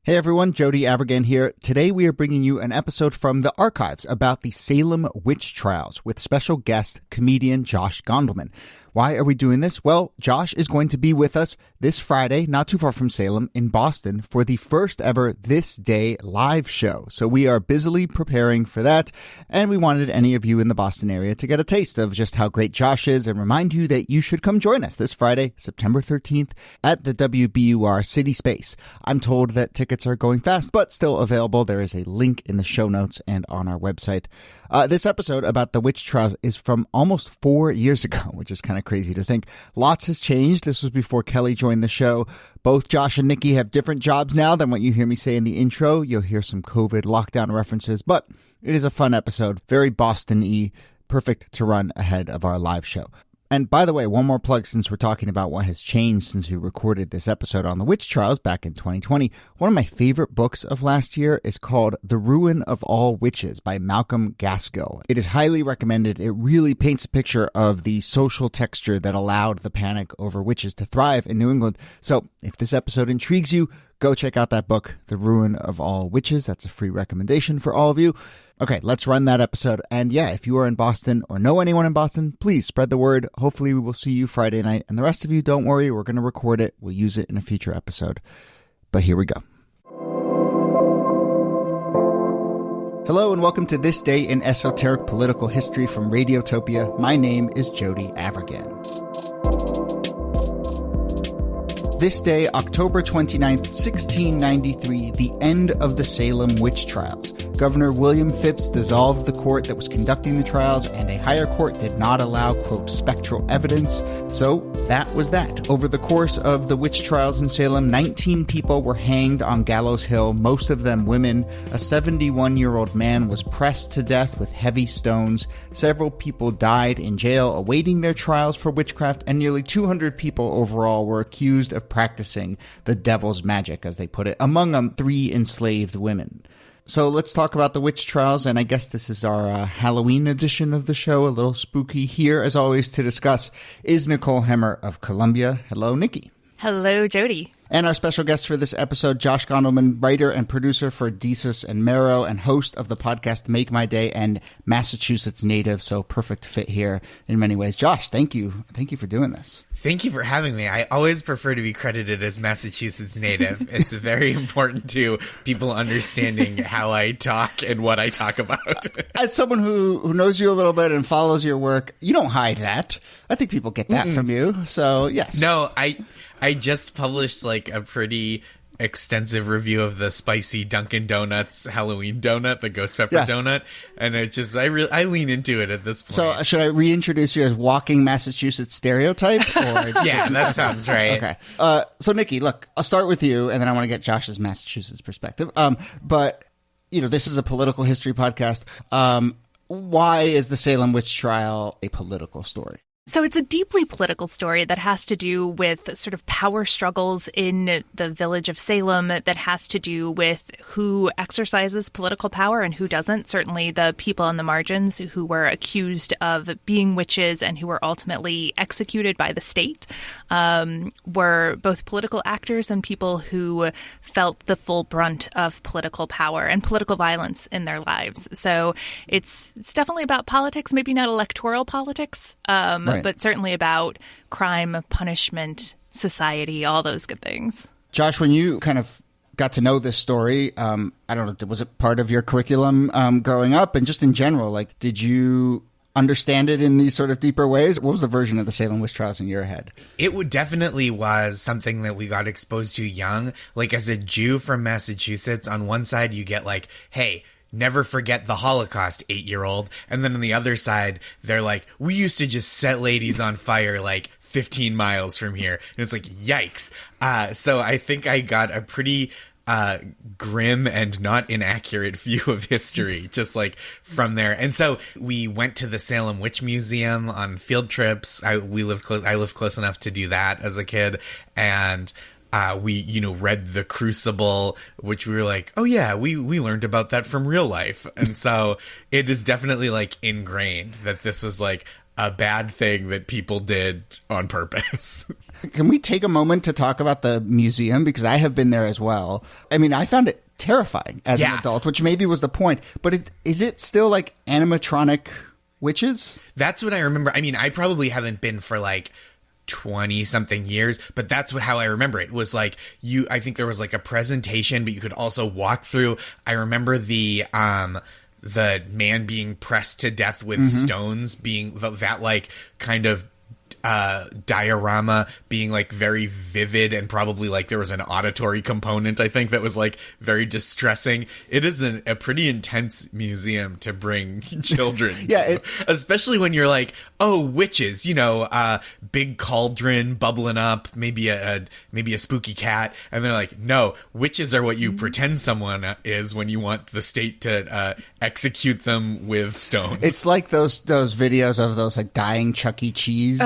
Hey everyone, Jody Avirgan here. Today we are bringing you an episode from the archives about the Salem witch trials with special guest comedian Josh Gondelman. Why are we doing this? Well, Josh is going to be with us this Friday, not too far from Salem, in Boston for the first ever This Day live show. So we are busily preparing for that, and we wanted any of you in the Boston area to get a taste of just how great Josh is and remind you that you should come join us this Friday, September 13th at the WBUR City Space. I'm told that tickets are going fast, but still available. There is a link in the show notes and on our website. This episode about the witch trials is from almost 4 years ago, which is kind of crazy to think. Lots has changed. This was before Kelly joined the show. Both Josh and Nikki have different jobs now than what you hear me say in the intro. You'll hear some COVID lockdown references, but it is a fun episode. Very Boston-y, perfect to run ahead of our live show. And by the way, one more plug since we're talking about what has changed since we recorded this episode on the witch trials back in 2020. One of my favorite books of last year is called The Ruin of All Witches by Malcolm Gaskill. It is highly recommended. It really paints a picture of the social texture that allowed the panic over witches to thrive in New England. So if this episode intrigues you, go check out that book, The Ruin of All Witches. That's a free recommendation for all of you. Okay, let's run that episode. And yeah, if you are in Boston or know anyone in Boston, please spread the word. Hopefully we will see you Friday night. And the rest of you, don't worry, we're going to record it. We'll use it in a future episode. But here we go. Hello and welcome to This Day in Esoteric Political History from Radiotopia. My name is Jody Avirgan. This day, October 29th, 1693, the end of the Salem witch trials. Governor William Phips dissolved the court that was conducting the trials, and a higher court did not allow, quote, spectral evidence. So that was that. Over the course of the witch trials in Salem, 19 people were hanged on Gallows Hill, most of them women. A 71-year-old man was pressed to death with heavy stones. Several people died in jail awaiting their trials for witchcraft, and nearly 200 people overall were accused of practicing the devil's magic, as they put it, among them 3 enslaved women. So let's talk about the witch trials, and I guess this is our Halloween edition of the show, a little spooky. Here, as always, to discuss is Nicole Hemmer of Columbia. Hello, Nikki. Hello, Jody. And our special guest for this episode, Josh Gondelman, writer and producer for Desus and Mero and host of the podcast Make My Day and Massachusetts native, so perfect fit here in many ways. Josh, thank you. Thank you for doing this. Thank you for having me. I always prefer to be credited as Massachusetts native. It's very important to people understanding how I talk and what I talk about. As someone who knows you a little bit and follows your work, you don't hide that. I think people get that from you. So, yes. No, I just published like a pretty extensive review of the spicy Dunkin' Donuts Halloween donut, the ghost pepper donut, and it just I lean into it at this point. So should I reintroduce you as walking Massachusetts stereotype? Or yeah, that sounds right. Okay. So Nikki, look, I'll start with you, and then I want to get Josh's Massachusetts perspective. But you know, this is a political history podcast. Why is the Salem witch trial a political story? So it's a deeply political story that has to do with sort of power struggles in the village of Salem, that has to do with who exercises political power and who doesn't. Certainly the people on the margins who were accused of being witches and who were ultimately executed by the state were both political actors and people who felt the full brunt of political power and political violence in their lives. So it's definitely about politics, maybe not electoral politics, right. But certainly about crime, punishment, society, all those good things. Josh, when you kind of got to know this story, I don't know, was it part of your curriculum growing up? And just in general, like, did you understand it in these sort of deeper ways? What was the version of the Salem witch trials in your head? It definitely was something that we got exposed to young. Like, as a Jew from Massachusetts, on one side you get like, hey, never forget the Holocaust, 8-year-old. And then on the other side, they're like, we used to just set ladies on fire like 15 miles from here. And it's like, yikes. So I think I got a pretty grim and not inaccurate view of history, just like from there. And so we went to the Salem Witch Museum on field trips. I lived close enough to do that as a kid. And we, read The Crucible, which we were like, oh yeah, we learned about that from real life. And so it is definitely like ingrained that this was like a bad thing that people did on purpose. Can we take a moment to talk about the museum? Because I have been there as well. I mean, I found it terrifying as an adult, which maybe was the point. But is it still like animatronic witches? That's what I remember. I mean, I probably haven't been for like 20 something years, but that's how I remember it. Was like I think there was like a presentation, but you could also walk through. I remember the man being pressed to death with stones being that like kind of diorama being like very vivid, and probably like there was an auditory component, I think, that was like very distressing. It is a pretty intense museum to bring children to, especially when you're like, oh, witches, big cauldron bubbling up, maybe a spooky cat, and they're like, no, witches are what you pretend someone is when you want the state to execute them with stones. It's like those videos of those like dying Chuck E. Cheese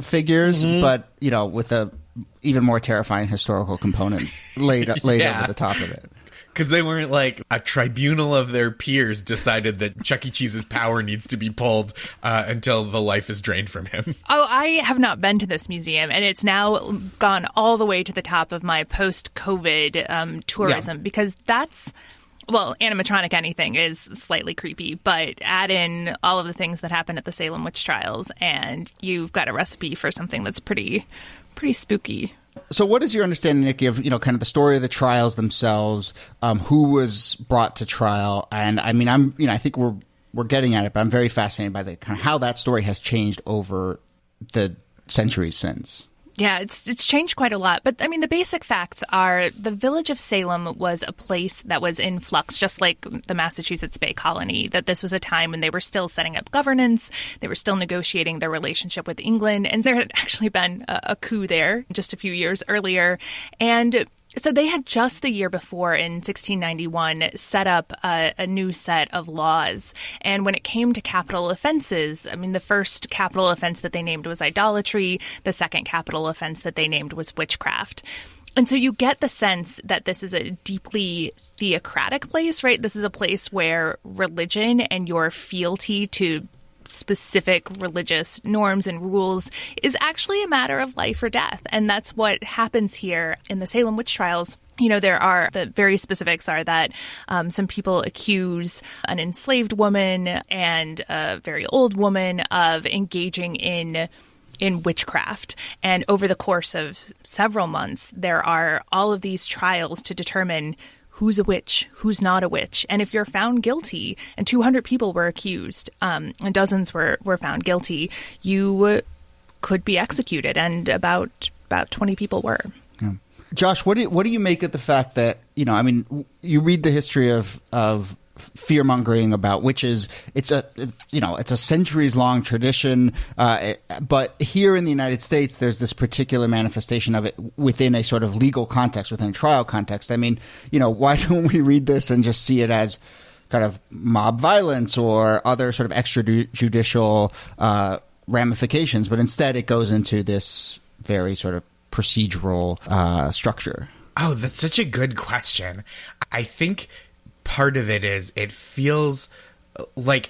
figures, but with a even more terrifying historical component laid over the top of it. Because they weren't like a tribunal of their peers decided that Chuck E. Cheese's power needs to be pulled until the life is drained from him. Oh, I have not been to this museum, and it's now gone all the way to the top of my post-COVID tourism, because that's... Well, animatronic anything is slightly creepy, but add in all of the things that happened at the Salem witch trials, and you've got a recipe for something that's pretty spooky. So what is your understanding, Nikki, of kind of the story of the trials themselves, who was brought to trial? And I mean, I think we're getting at it, but I'm very fascinated by the kind of how that story has changed over the centuries since. Yeah, it's changed quite a lot. But, I mean, the basic facts are the village of Salem was a place that was in flux, just like the Massachusetts Bay Colony, that this was a time when they were still setting up governance, they were still negotiating their relationship with England, and there had actually been a coup there just a few years earlier. And so they had just the year before, in 1691, set up a new set of laws. And when it came to capital offenses, I mean, the first capital offense that they named was idolatry. The second capital offense that they named was witchcraft. And so you get the sense that this is a deeply theocratic place, right? This is a place where religion and your fealty to specific religious norms and rules is actually a matter of life or death. And that's what happens here in the Salem witch trials. The very specifics are that some people accuse an enslaved woman and a very old woman of engaging in witchcraft. And over the course of several months, there are all of these trials to determine who's a witch, who's not a witch. And if you're found guilty, and 200 people were accused, and dozens were found guilty, you could be executed, and about 20 people were. Yeah. Josh, what do you make of the fact that, you read the history of fear-mongering about witches. It's a centuries-long tradition, but here in the United States, there's this particular manifestation of it within a sort of legal context, within a trial context. I mean, why don't we read this and just see it as kind of mob violence or other sort of extrajudicial ramifications, but instead it goes into this very sort of procedural structure? Oh, that's such a good question. I think part of it is it feels like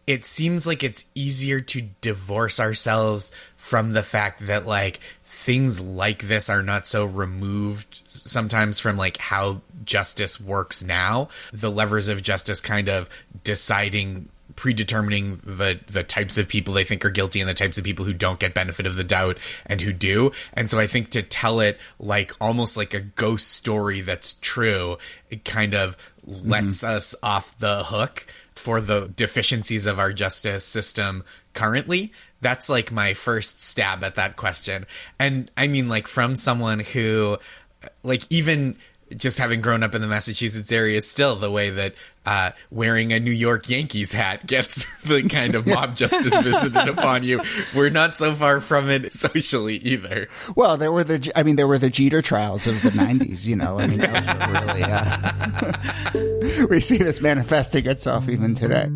it seems like it's easier to divorce ourselves from the fact that like things like this are not so removed sometimes from like how justice works now. The levers of justice kind of predetermining the types of people they think are guilty and the types of people who don't get benefit of the doubt and who do. And so I think to tell it like almost like a ghost story that's true, it kind of lets us off the hook for the deficiencies of our justice system currently. That's like my first stab at that question. And I mean, like, from someone who, like, even just having grown up in the Massachusetts area, still the way that wearing a New York Yankees hat gets the kind of mob justice visited upon you. We're not so far from it socially either. Well, there were the Jeter trials of the 90s, those were really, we see this manifesting itself even today.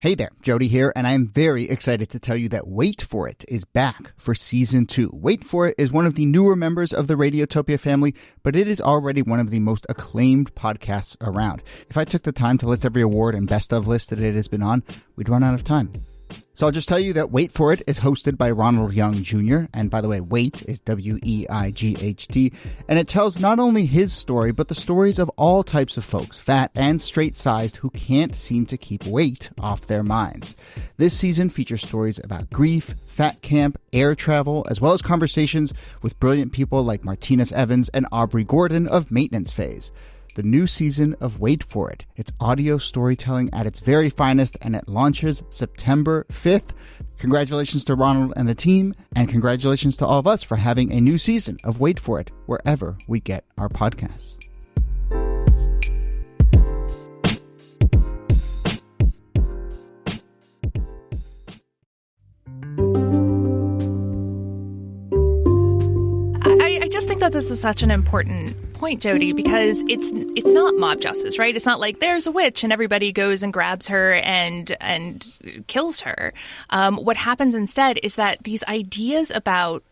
Hey there, Jody here, and I'm very excited to tell you that Wait For It is back for Season 2. Wait For It is one of the newer members of the Radiotopia family, but it is already one of the most acclaimed podcasts around. If I took the time to list every award and best of list that it has been on, we'd run out of time. So I'll just tell you that Wait For It is hosted by Ronald Young Jr., and by the way, Wait is W-E-I-G-H-T, and it tells not only his story, but the stories of all types of folks, fat and straight-sized, who can't seem to keep weight off their minds. This season features stories about grief, fat camp, air travel, as well as conversations with brilliant people like Martinez Evans and Aubrey Gordon of Maintenance Phase. The new season of Wait For It. It's audio storytelling at its very finest, and it launches September 5th. Congratulations to Ronald and the team, and congratulations to all of us for having a new season of Wait For It wherever we get our podcasts. I just think that this is such an important point, Jody, because it's not mob justice, right? It's not like there's a witch and everybody goes and grabs her and kills her. What happens instead is that these ideas about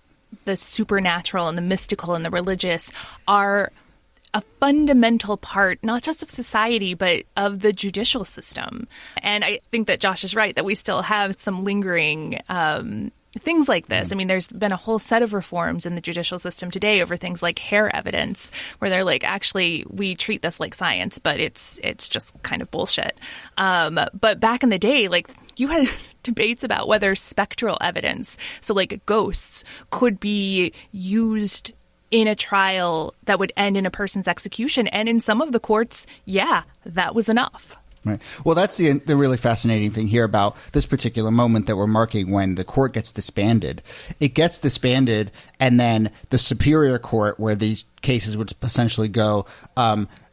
the supernatural and the mystical and the religious are a fundamental part, not just of society, but of the judicial system. And I think that Josh is right, that we still have some lingering things like this. I mean, there's been a whole set of reforms in the judicial system today over things like hair evidence, where they're like, actually, we treat this like science, but it's just kind of bullshit. But back in the day, like, you had debates about whether spectral evidence, so like ghosts, could be used in a trial that would end in a person's execution. And in some of the courts, yeah, that was enough. Right. Well, that's the really fascinating thing here about this particular moment that we're marking when the court gets disbanded. It gets disbanded, and then the superior court, where these cases would essentially go,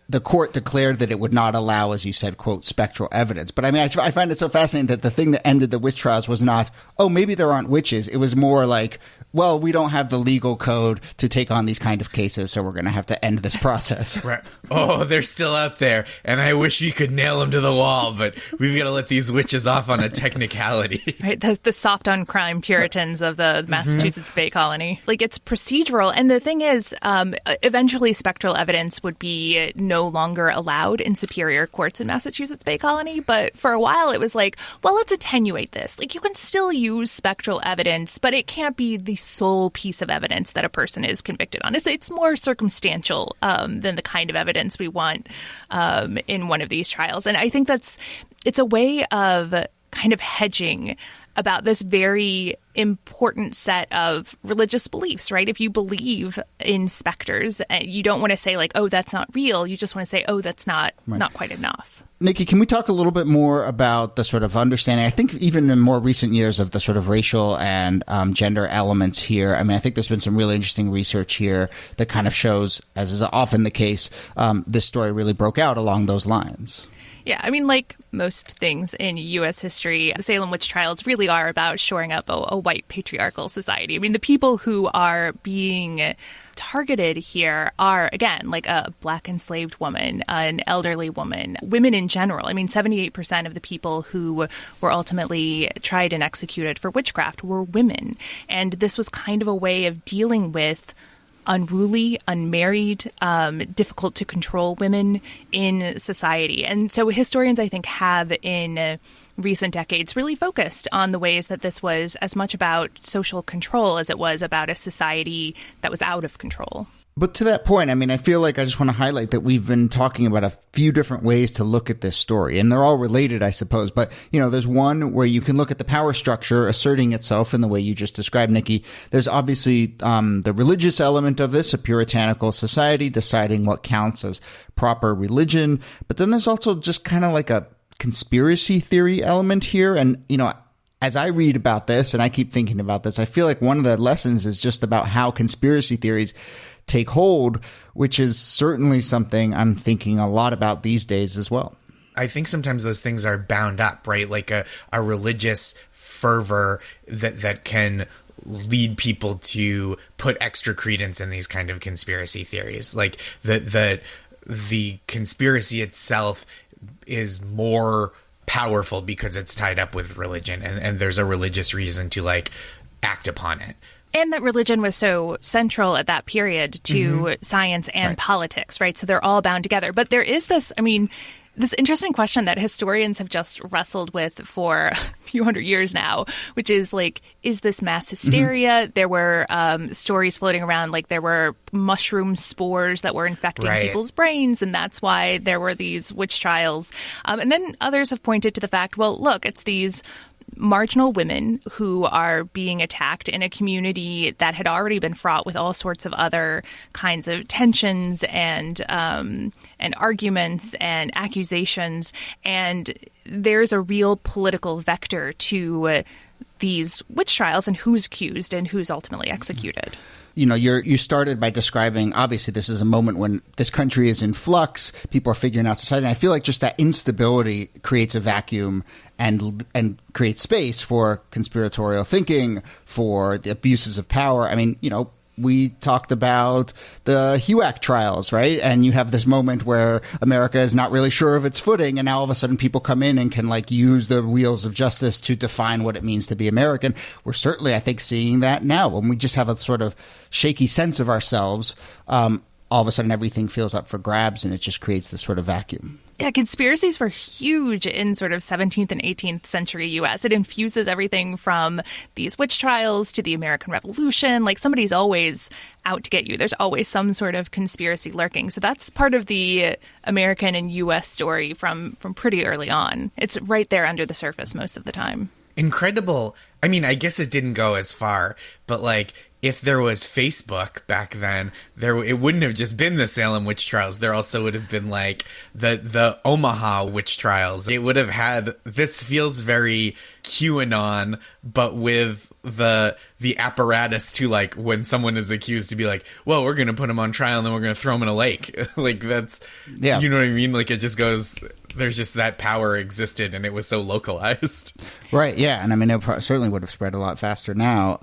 the court declared that it would not allow, as you said, quote, spectral evidence. But I mean, I find it so fascinating that the thing that ended the witch trials was not, oh, maybe there aren't witches. It was more like, well, we don't have the legal code to take on these kind of cases, so we're going to have to end this process. Right. Oh, they're still out there, and I wish we could nail them to the wall, but we've got to let these witches off on a technicality. Right, the soft on crime Puritans of the Massachusetts Bay Colony. Like, it's procedural, and the thing is, eventually spectral evidence would be no longer allowed in superior courts in Massachusetts Bay Colony, but for a while it was like, well, let's attenuate this. Like, you can still use spectral evidence, but it can't be the sole piece of evidence that a person is convicted on. It's more circumstantial than the kind of evidence we want in one of these trials. And I think it's a way of kind of hedging about this very important set of religious beliefs, right? If you believe in specters, you don't want to say like, oh, that's not real. You just want to say, oh, that's not quite enough. Nikki, can we talk a little bit more about the sort of understanding, I think even in more recent years, of the sort of racial and gender elements here? I mean, I think there's been some really interesting research here that kind of shows, as is often the case, this story really broke out along those lines. Yeah, I mean, like most things in U.S. history, the Salem witch trials really are about shoring up a white patriarchal society. I mean, the people who are being targeted here are, again, like a black enslaved woman, an elderly woman, women in general. I mean, 78% of the people who were ultimately tried and executed for witchcraft were women. And this was kind of a way of dealing with unruly, unmarried, difficult to control women in society. And so historians, I think, have in recent decades really focused on the ways that this was as much about social control as it was about a society that was out of control. But to that point, I mean, I feel like I just want to highlight that we've been talking about a few different ways to look at this story, and they're all related, I suppose. But, you know, there's one where you can look at the power structure asserting itself in the way you just described, Nikki. There's obviously the religious element of this, a puritanical society deciding what counts as proper religion. But then there's also just kind of like a conspiracy theory element here. And, you know, as I read about this and I keep thinking about this, I feel like one of the lessons is just about how conspiracy theories take hold, which is certainly something I'm thinking a lot about these days as well. I think sometimes those things are bound up, right? Like a religious fervor that can lead people to put extra credence in these kind of conspiracy theories. Like the conspiracy itself is more powerful because it's tied up with religion, and there's a religious reason to like act upon it. And that religion was so central at that period to science and politics, right? So they're all bound together. But there is this, this interesting question that historians have just wrestled with for a few hundred years now, which is like, is this mass hysteria? There were stories floating around, like there were mushroom spores that were infecting people's brains, and that's why there were these witch trials. And then others have pointed to the fact, well, look, it's these marginal women who are being attacked in a community that had already been fraught with all sorts of other kinds of tensions and arguments and accusations. And there's a real political vector to these witch trials and who's accused and who's ultimately executed. You know, you started by describing, obviously, this is a moment when this country is in flux. People are figuring out society. And I feel like just that instability creates a vacuum and creates space for conspiratorial thinking, for the abuses of power. I mean, you know, we talked about the HUAC trials, right? And you have this moment where America is not really sure of its footing, and now all of a sudden people come in and can like use the wheels of justice to define what it means to be American. We're certainly, I think, seeing that now when we just have a sort of shaky sense of ourselves. All of a sudden everything feels up for grabs, and it just creates this sort of vacuum. Yeah, conspiracies were huge in sort of 17th and 18th century U.S. It infuses everything from these witch trials to the American Revolution. Like, somebody's always out to get you. There's always some sort of conspiracy lurking. So that's part of the American and U.S. story from pretty early on. It's right there under the surface most of the time. Incredible. I mean, I guess it didn't go as far, but like, if there was Facebook back then, it wouldn't have just been the Salem witch trials. There also would have been like the Omaha witch trials. It would have had, this feels very QAnon, but with the apparatus to like, when someone is accused, to be like, well, we're going to put him on trial and then we're going to throw him in a lake. Like, that's, you know what I mean? Like, it just goes, there's just that power existed and it was so localized. Right. Yeah. And I mean, it certainly would have spread a lot faster now.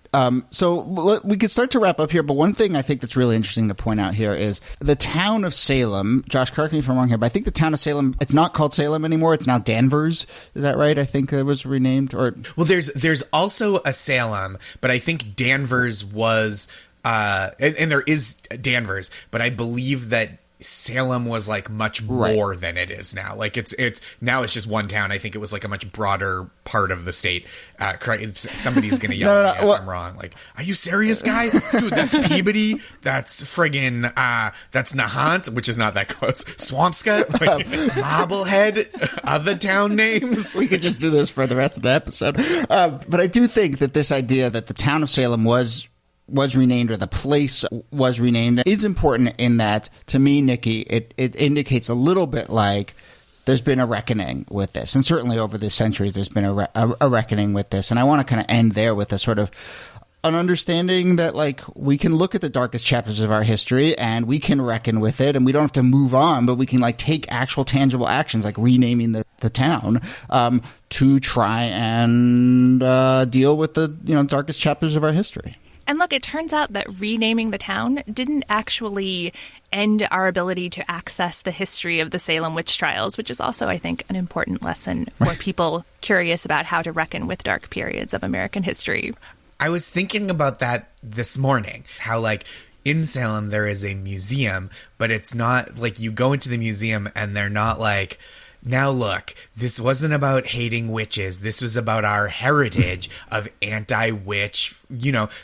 So we could start to wrap up here. But one thing I think that's really interesting to point out here is the town of Salem. Josh, correct me if I'm wrong here, but I think the town of Salem, it's not called Salem anymore. It's now Danvers. Is that right? I think it was renamed. Or well, there's also a Salem, but I think Danvers was, and there is Danvers, but I believe that Salem was like much more than it is now. Like it's now it's just one town. I think it was like a much broader part of the state. Somebody's gonna yell at me if I'm wrong. Like, are you serious, guy? Dude, that's Peabody. That's friggin' that's Nahant, which is not that close. Swampscott, like, Marblehead, other town names. We could just do this for the rest of the episode. But I do think that this idea that the town of Salem was renamed, or the place was renamed, is important in that, to me, Nikki, it indicates a little bit like there's been a reckoning with this. And certainly over the centuries, there's been a reckoning with this. And I want to kind of end there with a sort of an understanding that, like, we can look at the darkest chapters of our history and we can reckon with it, and we don't have to move on, but we can, like, take actual tangible actions, like renaming the town, to try and deal with the, darkest chapters of our history. And look, it turns out that renaming the town didn't actually end our ability to access the history of the Salem witch trials, which is also, I think, an important lesson for people curious about how to reckon with dark periods of American history. I was thinking about that this morning, how, like, in Salem there is a museum, but it's not like you go into the museum and they're not like, now look, this wasn't about hating witches. This was about our heritage of anti-witch.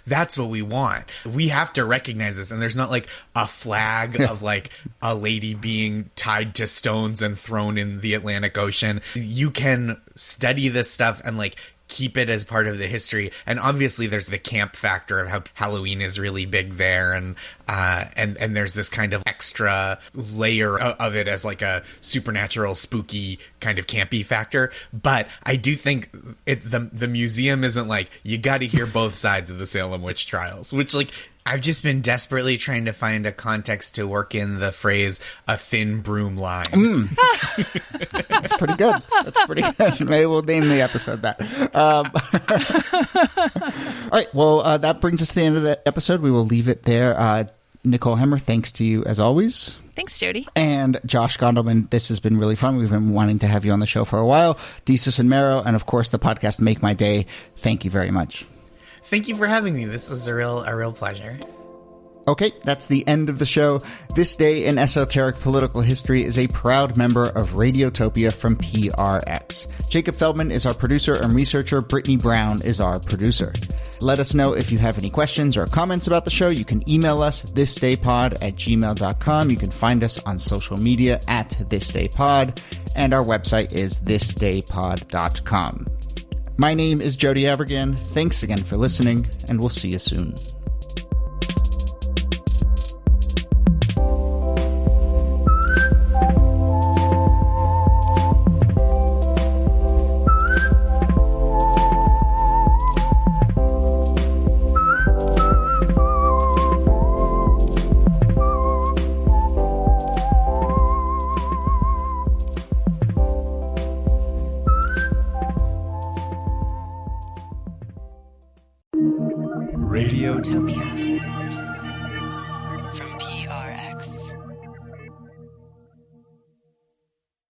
That's what we want. We have to recognize this. And there's not like a flag of like a lady being tied to stones and thrown in the Atlantic Ocean. You can study this stuff and like keep it as part of the history. And obviously there's the camp factor of how Halloween is really big there, and there's this kind of extra layer of it as like a supernatural, spooky kind of campy factor. But I do think the museum isn't like, you got to hear both sides of the Salem witch trials, which, like, I've just been desperately trying to find a context to work in the phrase "a thin broom line." That's pretty good. Maybe we'll name the episode that. All right. Well, that brings us to the end of the episode. We will leave it there. Nicole Hemmer, thanks to you as always. Thanks, Jody. And Josh Gondelman, this has been really fun. We've been wanting to have you on the show for a while. Desus and Mero, and of course the podcast Make My Day. Thank you very much. Thank you for having me. This was a real pleasure. Okay, that's the end of the show. This Day in Esoteric Political History is a proud member of Radiotopia from PRX. Jacob Feldman is our producer and researcher. Brittany Brown is our producer. Let us know if you have any questions or comments about the show. You can email us, thisdaypod@gmail.com. You can find us on social media at thisdaypod, and our website is thisdaypod.com. My name is Jody Avirgan. Thanks again for listening, and we'll see you soon. Radiotopia.